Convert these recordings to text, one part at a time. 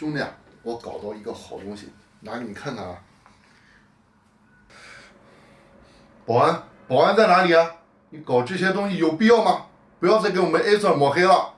兄弟啊，我搞到一个好东西，拿给你看看啊。保安，保安在哪里啊？你搞这些东西有必要吗？不要再给我们 A 色抹黑了。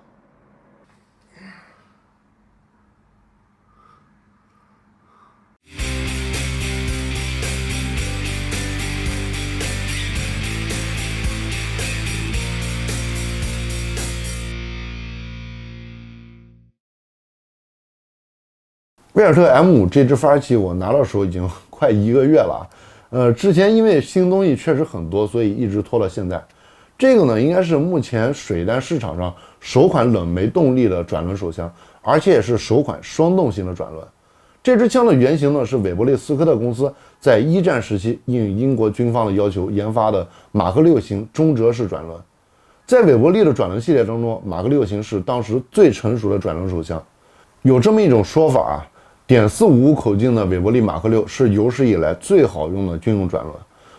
威尔特 M5这支发射器我拿到手已经快1个月了，之前因为新东西确实很多，所以一直拖到现在。这个呢，应该是目前水弹市场上首款冷媒动力的转轮手枪，而且也是首款双动型的转轮。这支枪的原型呢是韦伯利斯科特公司在一战时期应英国军方的要求研发的马克6型中折式转轮。在韦伯利的转轮系列当中，马克6型是当时最成熟的转轮手枪。有这么一种说法啊。.455口径的韦伯利马克6是有史以来最好用的军用转轮，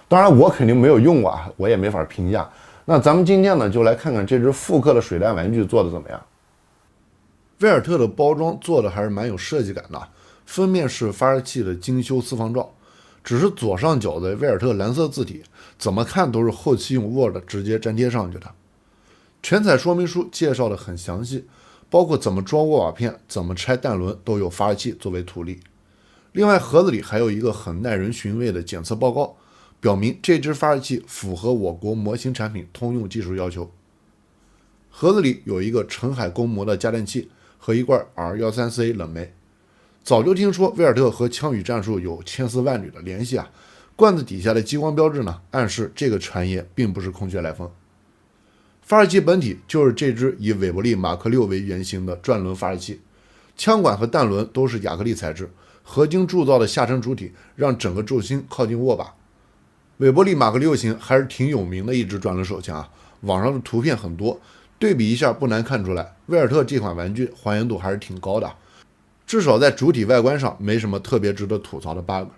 当然我肯定没有用过啊，我也没法评价。那咱们今天呢，就来看看这支复刻的水弹玩具做的怎么样。威尔特的包装做的还是蛮有设计感的，封面是发射器的精修四方罩，只是左上角的威尔特蓝色字体，怎么看都是后期用 Word 直接粘贴上去的。全彩说明书介绍的很详细。包括怎么装握把片、怎么拆弹轮都有发射器作为图例。另外，盒子里还有一个很耐人寻味的检测报告，表明这支发射器符合我国模型产品通用技术要求。盒子里有一个澄海公模的加电器和一罐 R134A 冷媒。早就听说威尔特和枪语战术有千丝万缕的联系啊，罐子底下的激光标志呢，暗示这个传言并不是空穴来风。发射器本体就是这支以韦伯利马克6为原型的转轮发射器，枪管和弹轮都是亚克力材质，合金铸造的下沉主体让整个重心靠近握把。韦伯利马克6型还是挺有名的一支转轮手枪啊，网上的图片很多，对比一下不难看出来，威尔特这款玩具还原度还是挺高的，至少在主体外观上没什么特别值得吐槽的 bug，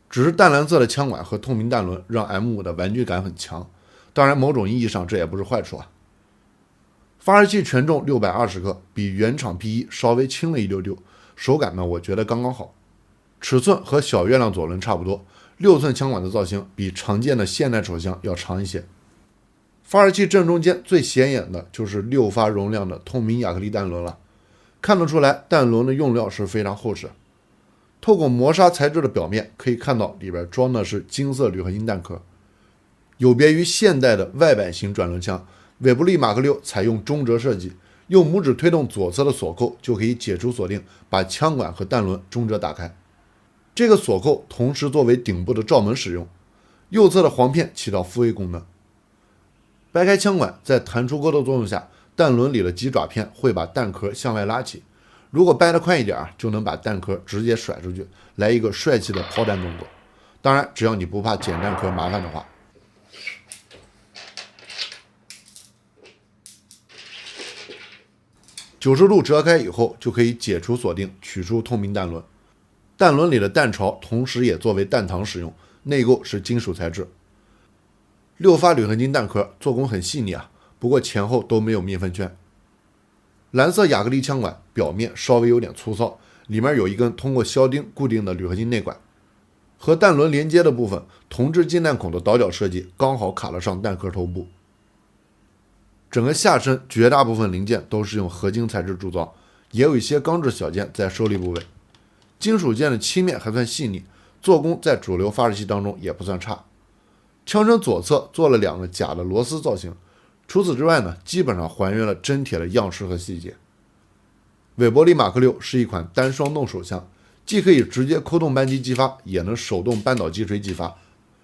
只是淡蓝色的枪管和透明弹轮让 M5 的玩具感很强。当然，某种意义上这也不是坏处啊。发射器全重620克，比原厂 P1 稍微轻了一丢丢，手感呢，我觉得刚刚好。尺寸和小月亮左轮差不多，6寸枪管的造型比常见的现代手枪要长一些。发射器正中间最显眼的就是6发容量的透明亚克力弹轮了，看得出来弹轮的用料是非常厚实。透过磨砂材质的表面，可以看到里边装的是金色铝合金弹壳。有别于现代的外摆型转轮枪，韦伯利马克6采用中折设计，用拇指推动左侧的锁扣就可以解除锁定，把枪管和弹轮中折打开。这个锁扣同时作为顶部的罩门使用，右侧的簧片起到复位功能。掰开枪管，在弹出钩的作用下，弹轮里的鸡爪片会把弹壳向外拉起，如果掰得快一点，就能把弹壳直接甩出去，来一个帅气的抛弹动作。当然，只要你不怕捡弹壳麻烦的话。90度折开以后，就可以解除锁定，取出透明弹轮。弹轮里的弹槽同时也作为弹膛使用，内构是金属材质。6发铝合金弹壳做工很细腻啊，不过前后都没有密封圈。蓝色亚克力枪管表面稍微有点粗糙，里面有一根通过销钉固定的铝合金内管。和弹轮连接的部分，铜制进弹孔的倒角设计刚好卡了上弹壳头部。整个下身绝大部分零件都是用合金材质铸造，也有一些钢制小件在受力部位。金属件的漆面还算细腻，做工在主流发射器当中也不算差。枪身左侧做了2个假的螺丝造型，除此之外呢，基本上还原了真铁的样式和细节。韦伯利马克6是一款单双动手枪，既可以直接扣动扳机击发，也能手动扳倒击锤击发。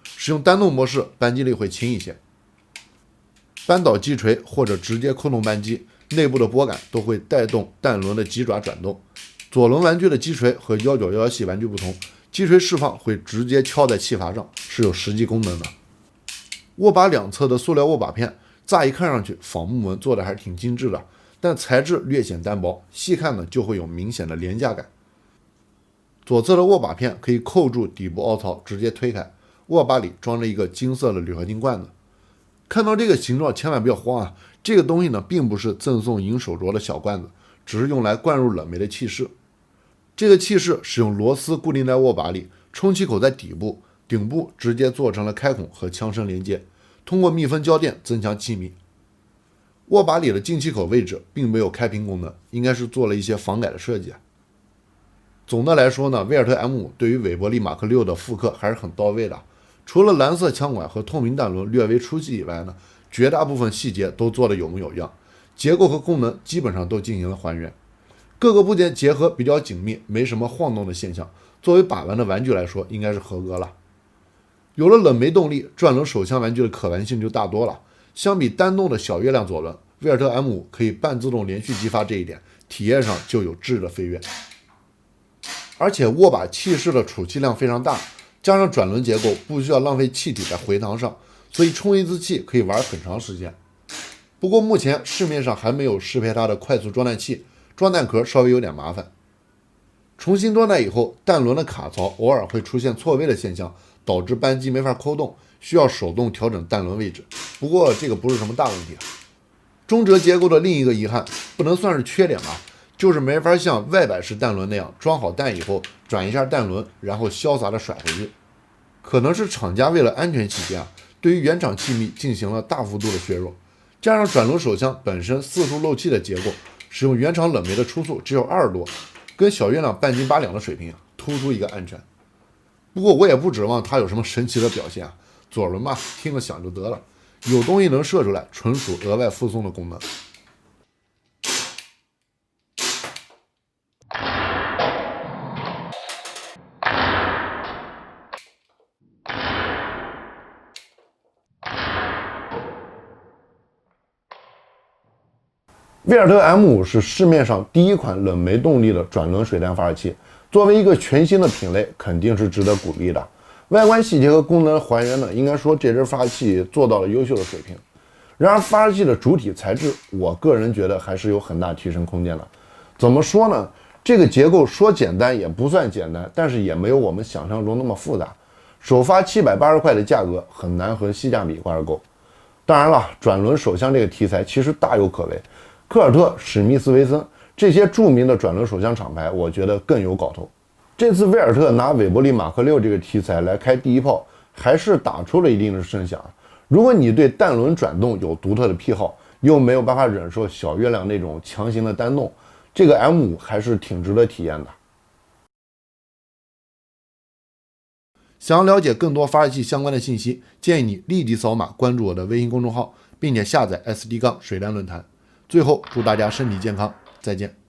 使用单动模式，扳机力会轻一些。扳倒击锤或者直接扣动扳机，内部的拨杆都会带动弹轮的鸡爪转动。左轮玩具的击锤和1911系玩具不同，击锤释放会直接敲在气阀上，是有实际功能的。握把两侧的塑料握把片，乍一看上去仿木纹做的还是挺精致的，但材质略显单薄，细看呢就会有明显的廉价感。左侧的握把片可以扣住底部凹槽，直接推开，握把里装着一个金色的铝合金罐子。看到这个形状千万不要慌啊，这个东西呢并不是赠送银手镯的小罐子，只是用来灌入冷媒的气室。这个气室使用螺丝固定在握把里，充气口在底部，顶部直接做成了开孔和枪身连接，通过密封胶垫增强气密。握把里的进气口位置并没有开屏功能，应该是做了一些仿改的设计。总的来说呢，威尔特 M5 对于韦伯利马克6的复刻还是很到位的。除了蓝色枪管和透明弹轮略微出戏以外呢，绝大部分细节都做得有模有样，结构和功能基本上都进行了还原，各个部件结合比较紧密，没什么晃动的现象。作为把玩的玩具来说，应该是合格了。有了冷媒动力，转轮手枪玩具的可玩性就大多了。相比单动的小月亮左轮，威尔特 M5 可以半自动连续激发，这一点体验上就有质的飞跃。而且握把气室的储气量非常大，加上转轮结构不需要浪费气体在回膛上，所以充一次气可以玩很长时间。不过目前市面上还没有适配它的快速装弹器，装弹壳稍微有点麻烦。重新装弹以后，弹轮的卡槽偶尔会出现错位的现象，导致扳机没法扣动，需要手动调整弹轮位置。不过这个不是什么大问题。中折结构的另一个遗憾，不能算是缺点吧，就是没法像外摆式弹轮那样装好弹以后转一下弹轮，然后潇洒的甩回去。可能是厂家为了安全起见，对于原厂气密进行了大幅度的削弱，加上转轮手枪本身四处漏气的结构，使用原厂冷媒的初速只有20多，跟小月亮半斤8两的水平，突出一个暗沉。不过我也不指望它有什么神奇的表现，左轮嘛，听个响就得了，有东西能射出来，纯属额外附送的功能。威尔特 M5 是市面上第一款冷媒动力的转轮水弹发射器，作为一个全新的品类，肯定是值得鼓励的。外观细节和功能还原呢，应该说这支发射器做到了优秀的水平。然而发射器的主体材质，我个人觉得还是有很大提升空间的。怎么说呢？这个结构说简单也不算简单，但是也没有我们想象中那么复杂。首发780块的价格很难和性价比挂上钩。当然了，转轮手枪这个题材其实大有可为。科尔特、史密斯维森这些著名的转轮手枪厂牌，我觉得更有搞头。这次威尔特拿韦伯利马克6这个题材来开第一炮，还是打出了一定的声响。如果你对弹轮转动有独特的癖好，又没有办法忍受小月亮那种强行的单动，这个 M5 还是挺值得体验的。想要了解更多发射器相关的信息，建议你立即扫码关注我的微信公众号，并且下载 SD- 水弹论坛。最后，祝大家身体健康，再见。